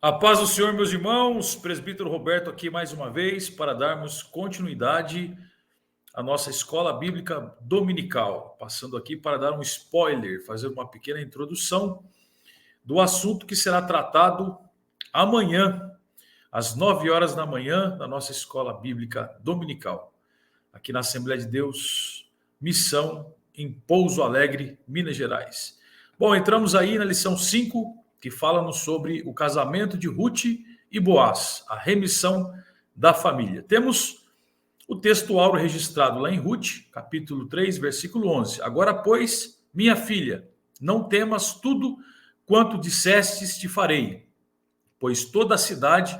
A paz do Senhor, meus irmãos, presbítero Roberto aqui mais uma vez para darmos continuidade à nossa escola bíblica dominical. Passando aqui para dar um spoiler, fazer uma pequena introdução do assunto que será tratado amanhã, às 9 horas da manhã, na nossa escola bíblica dominical, aqui na Assembleia de Deus, Missão, em Pouso Alegre, Minas Gerais. Bom, entramos aí na lição 5, que fala-nos sobre o casamento de Ruth e Boaz, a remissão da família. Temos o texto áureo registrado lá em Ruth, capítulo 3, versículo 11. Agora, pois, minha filha, não temas tudo quanto dissestes te farei, pois toda a cidade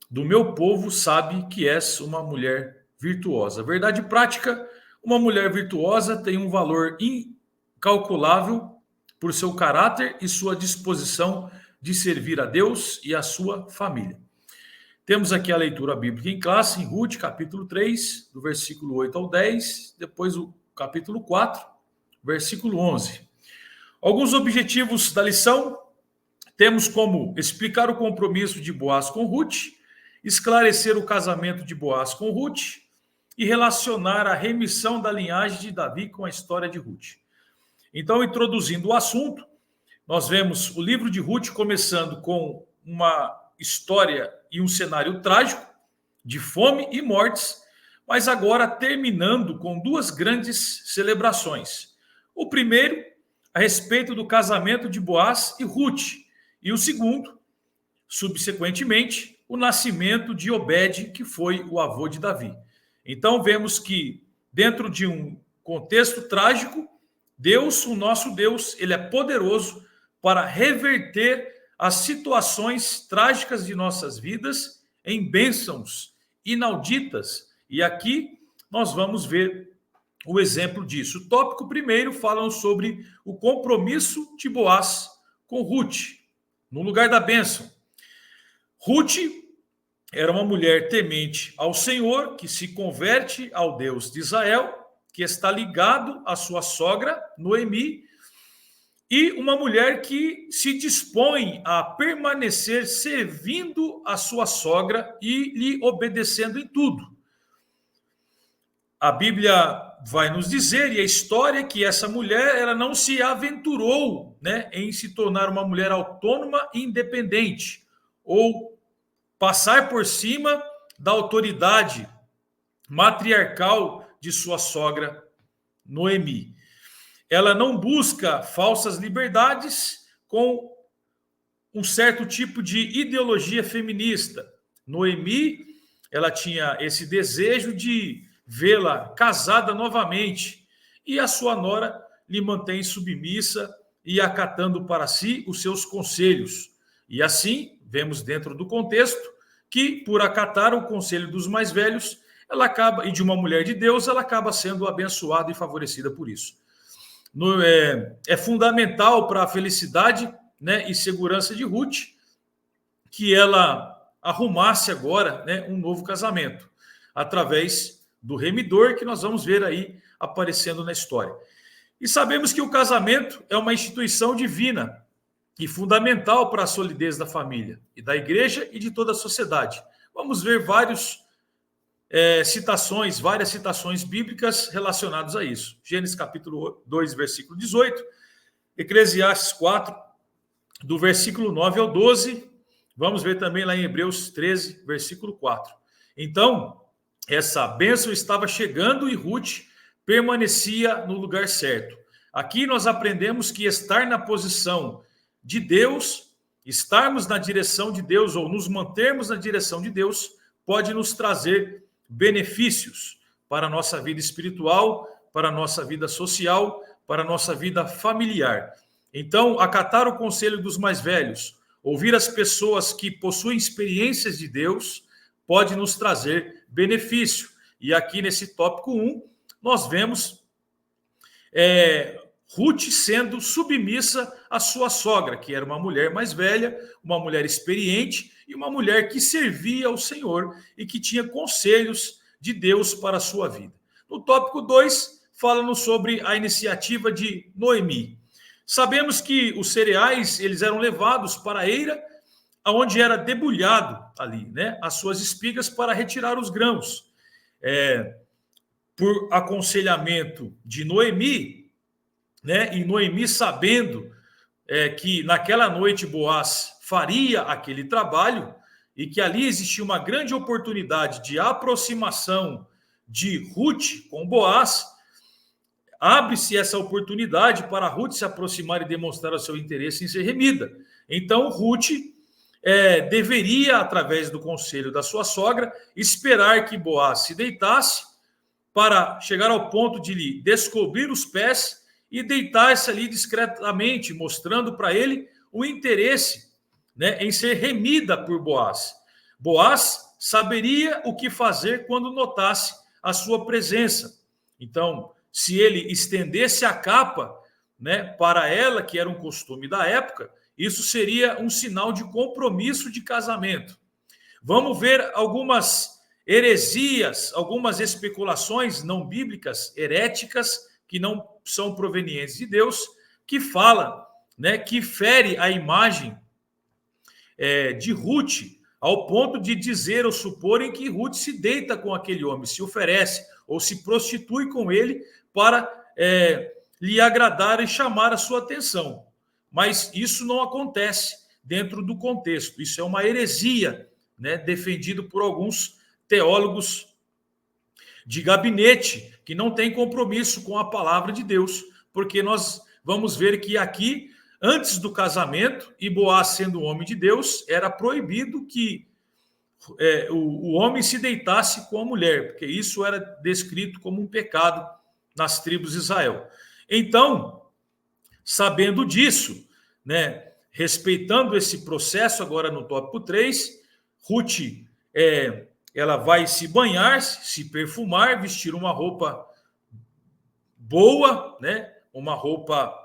do meu povo sabe que és uma mulher virtuosa. Verdade prática, uma mulher virtuosa tem um valor incalculável por seu caráter e sua disposição de servir a Deus e a sua família. Temos aqui a leitura bíblica em classe, em Ruth, capítulo 3, do versículo 8 ao 10, depois o capítulo 4, versículo 11. Alguns objetivos da lição, temos como explicar o compromisso de Boaz com Ruth, esclarecer o casamento de Boaz com Ruth e relacionar a remissão da linhagem de Davi com a história de Ruth. Então, introduzindo o assunto, nós vemos o livro de Ruth começando com uma história e um cenário trágico de fome e mortes, mas agora terminando com duas grandes celebrações. O primeiro, a respeito do casamento de Boaz e Ruth, e o segundo, subsequentemente, o nascimento de Obed, que foi o avô de Davi. Então, vemos que, dentro de um contexto trágico, Deus, o nosso Deus, ele é poderoso para reverter as situações trágicas de nossas vidas em bênçãos inauditas. E aqui nós vamos ver o exemplo disso. O tópico primeiro fala sobre o compromisso de Boaz com Ruth, no lugar da bênção. Ruth era uma mulher temente ao Senhor, que se converte ao Deus de Israel, que está ligado à sua sogra, Noemi, e uma mulher que se dispõe a permanecer servindo a sua sogra e lhe obedecendo em tudo. A Bíblia vai nos dizer, e a história é que essa mulher ela não se aventurou, em se tornar uma mulher autônoma e independente, ou passar por cima da autoridade matriarcal de sua sogra, Noemi. Ela não busca falsas liberdades com um certo tipo de ideologia feminista. Noemi, ela tinha esse desejo de vê-la casada novamente, e a sua nora lhe mantém submissa e acatando para si os seus conselhos. E assim, vemos dentro do contexto que, por acatar o conselho dos mais velhos, ela acaba, e de uma mulher de Deus, ela acaba sendo abençoada e favorecida por isso. É fundamental para a felicidade, e segurança de Ruth que ela arrumasse agora, um novo casamento, através do remidor que nós vamos ver aí aparecendo na história. E sabemos que o casamento é uma instituição divina e fundamental para a solidez da família, e da igreja e de toda a sociedade. Vamos ver várias citações bíblicas relacionadas a isso. Gênesis capítulo 2, versículo 18, Eclesiastes 4, do versículo 9 ao 12, vamos ver também lá em Hebreus 13, versículo 4. Então, essa bênção estava chegando e Ruth permanecia no lugar certo. Aqui nós aprendemos que estar na posição de Deus, estarmos na direção de Deus ou nos mantermos na direção de Deus, pode nos trazer benefícios para a nossa vida espiritual, para a nossa vida social, para a nossa vida familiar. Então, acatar o conselho dos mais velhos, ouvir as pessoas que possuem experiências de Deus, pode nos trazer benefício. E aqui nesse tópico 1, nós vemos Ruth sendo submissa à sua sogra, que era uma mulher mais velha, uma mulher experiente e uma mulher que servia ao Senhor e que tinha conselhos de Deus para a sua vida. No tópico 2, fala-nos sobre a iniciativa de Noemi. Sabemos que os cereais eles eram levados para a eira aonde era debulhado ali, né, as suas espigas para retirar os grãos. Por aconselhamento de Noemi, né, e Noemi sabendo que naquela noite Boaz faria aquele trabalho e que ali existia uma grande oportunidade de aproximação de Ruth com Boaz, abre-se essa oportunidade para Ruth se aproximar e demonstrar o seu interesse em ser remida. Então, Ruth deveria, através do conselho da sua sogra, esperar que Boaz se deitasse para chegar ao ponto de lhe descobrir os pés e deitar-se ali discretamente, mostrando para ele o interesse, né, em ser remida por Boaz. Boaz saberia o que fazer quando notasse a sua presença. Então, se ele estendesse a capa, né, para ela, que era um costume da época, isso seria um sinal de compromisso de casamento. Vamos ver algumas heresias, algumas especulações não bíblicas, heréticas, que não são provenientes de Deus, que fala, né, que fere a imagem de Ruth, ao ponto de dizer ou suporem que Ruth se deita com aquele homem, se oferece ou se prostitui com ele para lhe agradar e chamar a sua atenção. Mas isso não acontece dentro do contexto. Isso é uma heresia, né, defendido por alguns teólogos de gabinete que não tem compromisso com a palavra de Deus, porque nós vamos ver que aqui, antes do casamento, e Boaz sendo homem de Deus, era proibido que o homem se deitasse com a mulher, porque isso era descrito como um pecado nas tribos de Israel. Então, sabendo disso, né, respeitando esse processo, agora no tópico 3, Ruth ela vai se banhar, se perfumar, vestir uma roupa boa, né, uma roupa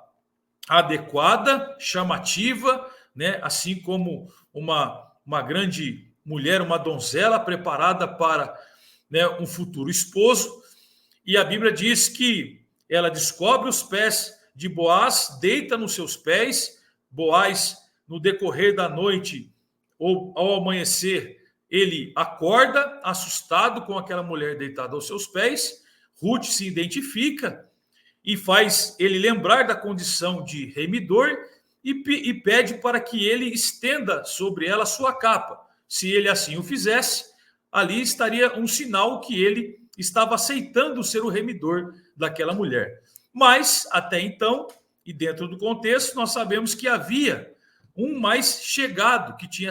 adequada, chamativa, né, assim como uma grande mulher, uma donzela preparada para, né, um futuro esposo. E a Bíblia diz que ela descobre os pés de Boaz, deita nos seus pés. Boaz, no decorrer da noite ou ao amanhecer, ele acorda assustado com aquela mulher deitada aos seus pés. Ruth se identifica e faz ele lembrar da condição de remidor e pede para que ele estenda sobre ela a sua capa. Se ele assim o fizesse, ali estaria um sinal que ele estava aceitando ser o remidor daquela mulher. Mas, até então, e dentro do contexto, nós sabemos que havia um mais chegado que tinha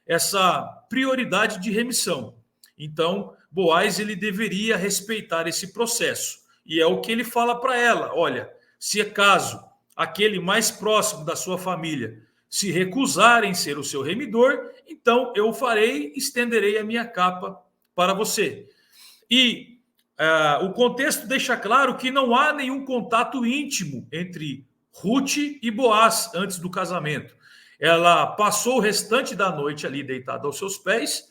essa prioridade de remissão. Então, Boaz ele deveria respeitar esse processo. E é o que ele fala para ela: olha, se caso aquele mais próximo da sua família se recusar em ser o seu remidor, então eu farei, estenderei a minha capa para você. E o contexto deixa claro que não há nenhum contato íntimo entre Ruth e Boaz antes do casamento. Ela passou o restante da noite ali deitada aos seus pés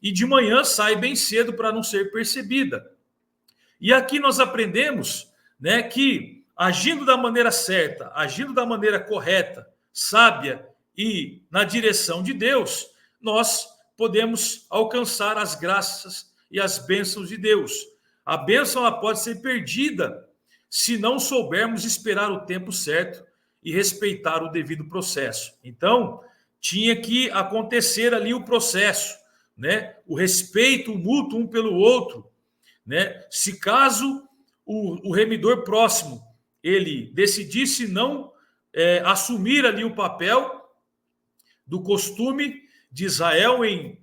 e de manhã sai bem cedo para não ser percebida. E aqui nós aprendemos, né, que agindo da maneira certa, agindo da maneira correta, sábia e na direção de Deus, nós podemos alcançar as graças e as bênçãos de Deus. A bênção ela pode ser perdida se não soubermos esperar o tempo certo e respeitar o devido processo. Então, tinha que acontecer ali o processo, né? O respeito mútuo um pelo outro, né? Se caso o remidor próximo ele decidisse não assumir ali o papel do costume de Israel em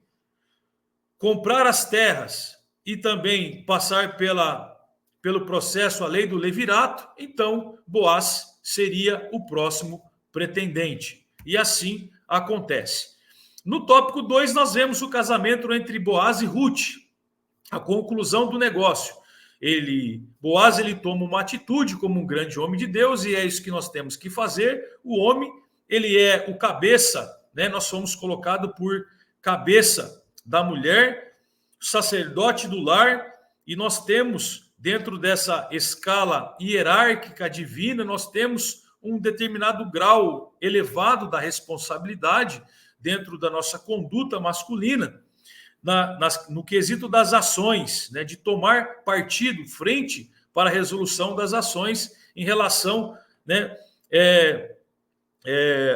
comprar as terras e também passar pelo processo, a lei do levirato, então Boaz seria o próximo pretendente. E assim acontece. No tópico 2, nós vemos o casamento entre Boaz e Ruth, a conclusão do negócio. Boaz ele toma uma atitude como um grande homem de Deus, e é isso que nós temos que fazer. O homem, ele é o cabeça, né? Nós somos colocados por cabeça da mulher, sacerdote do lar, e nós temos, dentro dessa escala hierárquica divina, nós temos um determinado grau elevado da responsabilidade dentro da nossa conduta masculina, no quesito das ações, né, de tomar partido, frente para a resolução das ações em relação, né,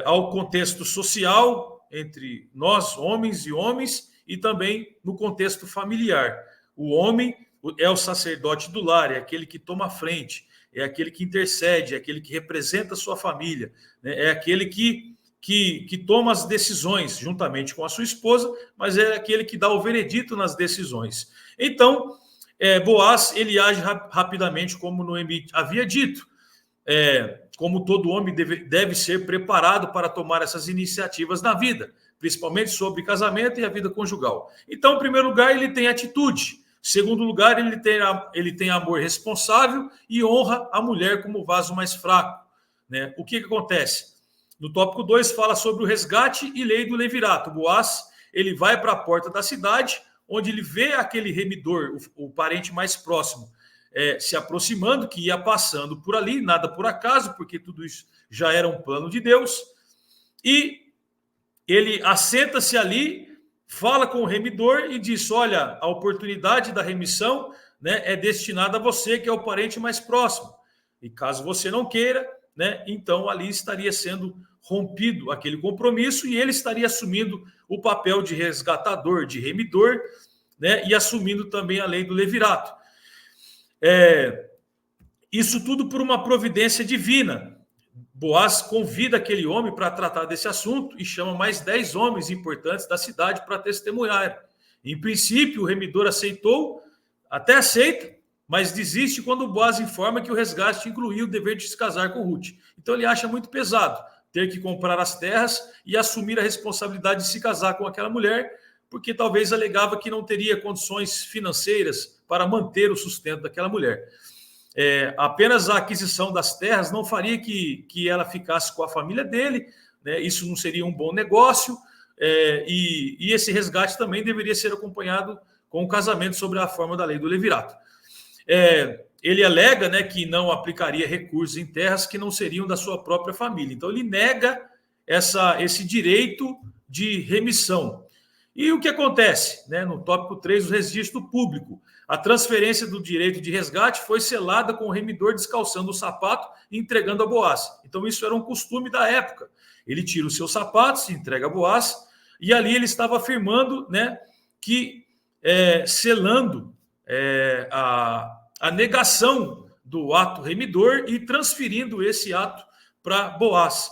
ao contexto social entre nós, homens e homens, e também no contexto familiar. O homem é o sacerdote do lar, é aquele que toma frente, é aquele que intercede, é aquele que representa a sua família, né, é aquele que toma as decisões juntamente com a sua esposa, mas é aquele que dá o veredito nas decisões. Então, Boaz, ele age rapidamente, como Noemi havia dito, como todo homem deve ser preparado para tomar essas iniciativas na vida, principalmente sobre casamento e a vida conjugal. Então, em primeiro lugar, ele tem atitude. Em segundo lugar, ele tem amor responsável e honra a mulher como vaso mais fraco, né? O que acontece? No tópico 2 fala sobre o resgate e lei do levirato. Boaz, ele vai para a porta da cidade, onde ele vê aquele remidor, o parente mais próximo, se aproximando, que ia passando por ali, nada por acaso, porque tudo isso já era um plano de Deus. E ele assenta-se ali, fala com o remidor e diz: olha, a oportunidade da remissão, né, é destinada a você, que é o parente mais próximo. E caso você não queira, né, então ali estaria sendo rompido aquele compromisso e ele estaria assumindo o papel de resgatador, de remidor, né, e assumindo também a lei do levirato. Isso tudo por uma providência divina. Boaz convida aquele homem para tratar desse assunto e chama mais 10 homens importantes da cidade para testemunhar. Em princípio, o remidor aceitou, até aceita, mas desiste quando Boaz informa que o resgate incluía o dever de se casar com Ruth. Então ele acha muito pesado ter que comprar as terras e assumir a responsabilidade de se casar com aquela mulher, porque talvez alegava que não teria condições financeiras para manter o sustento daquela mulher. Apenas a aquisição das terras não faria que ela ficasse com a família dele, né? Isso não seria um bom negócio, e esse resgate também deveria ser acompanhado com o casamento sobre a forma da lei do levirato. Ele alega, né, que não aplicaria recursos em terras que não seriam da sua própria família. Então, ele nega esse direito de remissão. E o que acontece? Né, no tópico 3, o registro público. A transferência do direito de resgate foi selada com o remidor descalçando o sapato e entregando a Boaz. Então, isso era um costume da época. Ele tira os seus sapatos, entrega a Boaz, e ali ele estava afirmando, né, que selando a negação do ato remidor e transferindo esse ato para Boaz,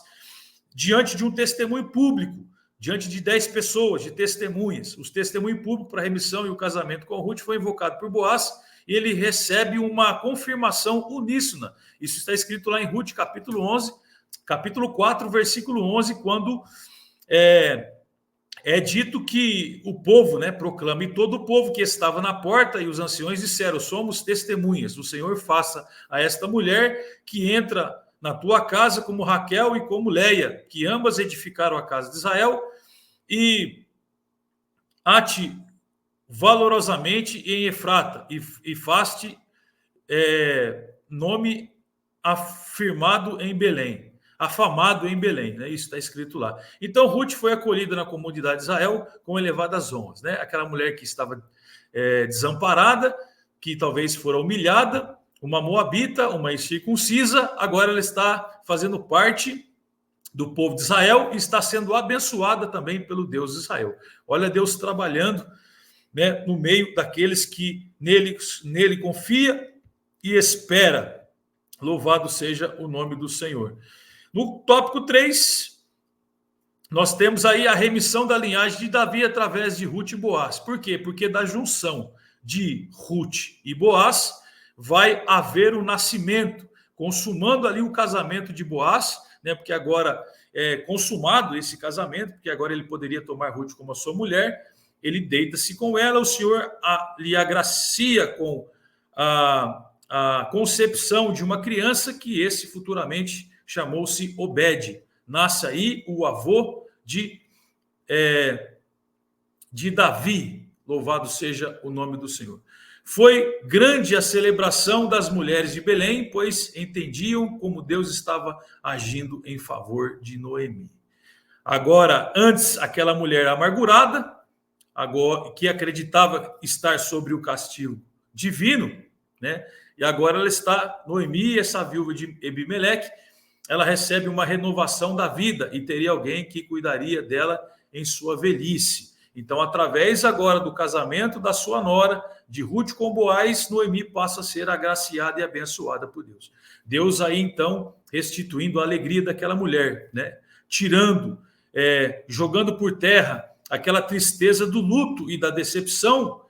diante de um testemunho público, diante de 10 pessoas, de testemunhas. Os testemunhos públicos para a remissão e o casamento com Ruth foi invocado por Boaz, e ele recebe uma confirmação uníssona. Isso está escrito lá em Ruth, capítulo 4, versículo 11, quando é dito que o povo, né, proclama, e todo o povo que estava na porta e os anciões disseram: somos testemunhas, o Senhor faça a esta mulher que entra na tua casa como Raquel e como Leia, que ambas edificaram a casa de Israel, e ate valorosamente em Efrata, e faz-te nome afamado em Belém, né? Isso está escrito lá. Então, Ruth foi acolhida na comunidade de Israel com elevadas honras, né? Aquela mulher que estava desamparada, que talvez fora humilhada, uma moabita, uma incircuncisa, agora ela está fazendo parte do povo de Israel e está sendo abençoada também pelo Deus de Israel. Olha Deus trabalhando, né, no meio daqueles que nele confia e espera. Louvado seja o nome do Senhor. No tópico 3, nós temos aí a remissão da linhagem de Davi através de Ruth e Boaz. Por quê? Porque da junção de Ruth e Boaz vai haver o nascimento, consumando ali o casamento de Boaz, né? Porque agora é consumado esse casamento, porque agora ele poderia tomar Ruth como a sua mulher, ele deita-se com ela, o Senhor lhe agracia com a concepção de uma criança, que esse futuramente chamou-se Obed. Nasce aí o avô de Davi, louvado seja o nome do Senhor. Foi grande a celebração das mulheres de Belém, pois entendiam como Deus estava agindo em favor de Noemi. Agora, antes, aquela mulher amargurada, agora que acreditava estar sobre o castigo divino, né? E agora ela está, Noemi, essa viúva de Ebimeleque, ela recebe uma renovação da vida e teria alguém que cuidaria dela em sua velhice. Então, através agora do casamento da sua nora, de Ruth com Boaz, Noemi passa a ser agraciada e abençoada por Deus. Deus aí, então, restituindo a alegria daquela mulher, né? Tirando, jogando por terra aquela tristeza do luto e da decepção,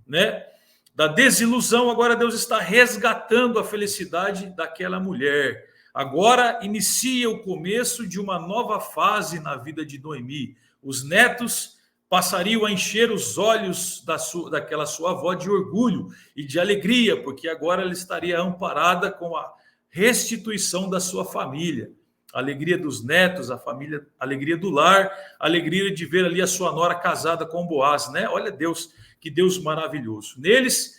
né? Da desilusão. Agora Deus está resgatando a felicidade daquela mulher. Agora inicia o começo de uma nova fase na vida de Noemi. Os netos passariam a encher os olhos daquela sua avó de orgulho e de alegria, porque agora ela estaria amparada com a restituição da sua família. A alegria dos netos, a família, a alegria do lar, a alegria de ver ali a sua nora casada com Boaz, né? Olha Deus, que Deus maravilhoso. Neles,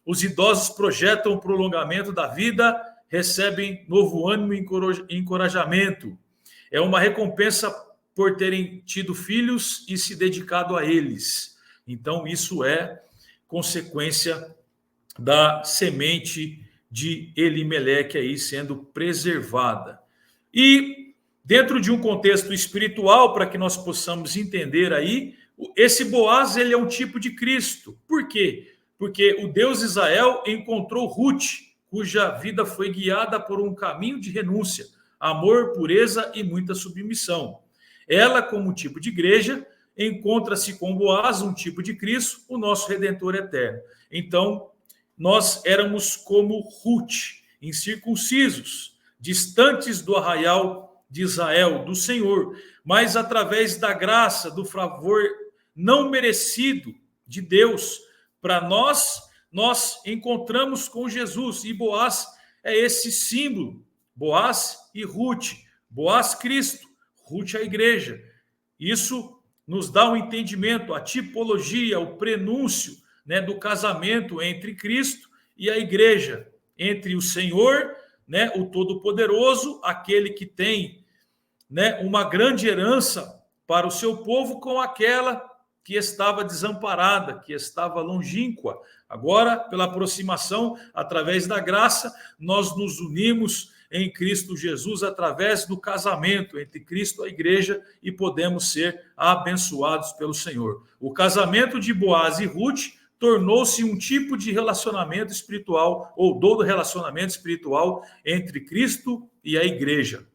os idosos projetam o prolongamento da vida, recebem novo ânimo e encorajamento. É uma recompensa por terem tido filhos e se dedicado a eles. Então, isso é consequência da semente de Elimeleque aí sendo preservada. E dentro de um contexto espiritual, para que nós possamos entender aí, esse Boaz, ele é um tipo de Cristo. Por quê? Porque o Deus Israel encontrou Ruth, cuja vida foi guiada por um caminho de renúncia, amor, pureza e muita submissão. Ela, como tipo de igreja, encontra-se com Boaz, um tipo de Cristo, o nosso Redentor eterno. Então, nós éramos como Ruth, incircuncisos, distantes do arraial de Israel, do Senhor, mas através da graça, do favor não merecido de Deus, para nós encontramos com Jesus, e Boaz é esse símbolo, Boaz e Ruth, Boaz Cristo, Ruth a igreja. Isso nos dá um entendimento, a tipologia, o prenúncio, né, do casamento entre Cristo e a igreja, entre o Senhor, né, o Todo-Poderoso, aquele que tem, né, uma grande herança para o seu povo, com aquela que estava desamparada, que estava longínqua. Agora, pela aproximação, através da graça, nós nos unimos em Cristo Jesus através do casamento entre Cristo e a igreja e podemos ser abençoados pelo Senhor. O casamento de Boaz e Ruth tornou-se um tipo de relacionamento espiritual, ou do relacionamento espiritual entre Cristo e a igreja.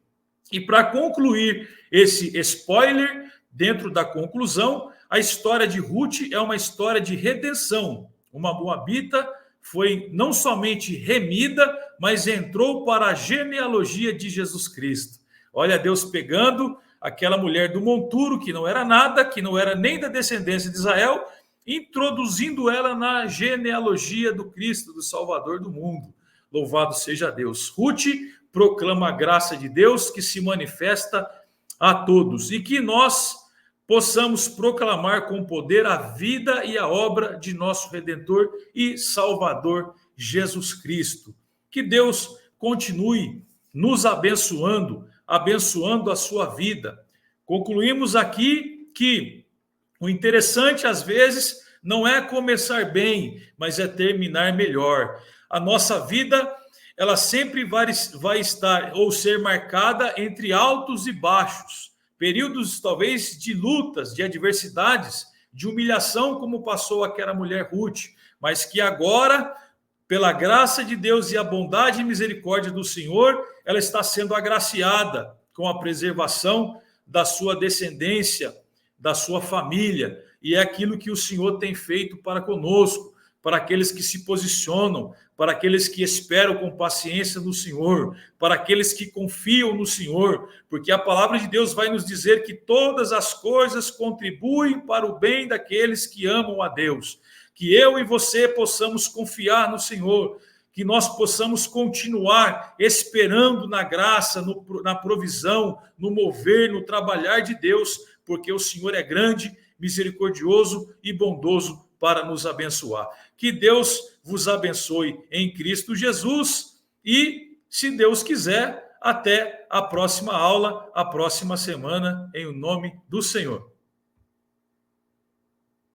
E para concluir esse spoiler, dentro da conclusão, a história de Ruth é uma história de redenção. Uma moabita foi não somente remida, mas entrou para a genealogia de Jesus Cristo. Olha, Deus pegando aquela mulher do monturo, que não era nada, que não era nem da descendência de Israel, introduzindo ela na genealogia do Cristo, do Salvador do mundo. Louvado seja Deus. Ruth proclama a graça de Deus que se manifesta a todos e que nós possamos proclamar com poder a vida e a obra de nosso Redentor e Salvador Jesus Cristo. Que Deus continue nos abençoando, abençoando a sua vida. Concluímos aqui que o interessante, às vezes, não é começar bem, mas é terminar melhor. A nossa vida, ela sempre vai estar ou ser marcada entre altos e baixos, períodos talvez de lutas, de adversidades, de humilhação, como passou aquela mulher Ruth, mas que agora, pela graça de Deus e a bondade e misericórdia do Senhor, ela está sendo agraciada com a preservação da sua descendência, da sua família, e é aquilo que o Senhor tem feito para conosco, para aqueles que se posicionam, para aqueles que esperam com paciência no Senhor, para aqueles que confiam no Senhor, porque a palavra de Deus vai nos dizer que todas as coisas contribuem para o bem daqueles que amam a Deus. Que eu e você possamos confiar no Senhor, que nós possamos continuar esperando na graça, na provisão, no mover, no trabalhar de Deus, porque o Senhor é grande, misericordioso e bondoso para nos abençoar. Que Deus vos abençoe em Cristo Jesus e, se Deus quiser, até a próxima aula, a próxima semana, em nome do Senhor.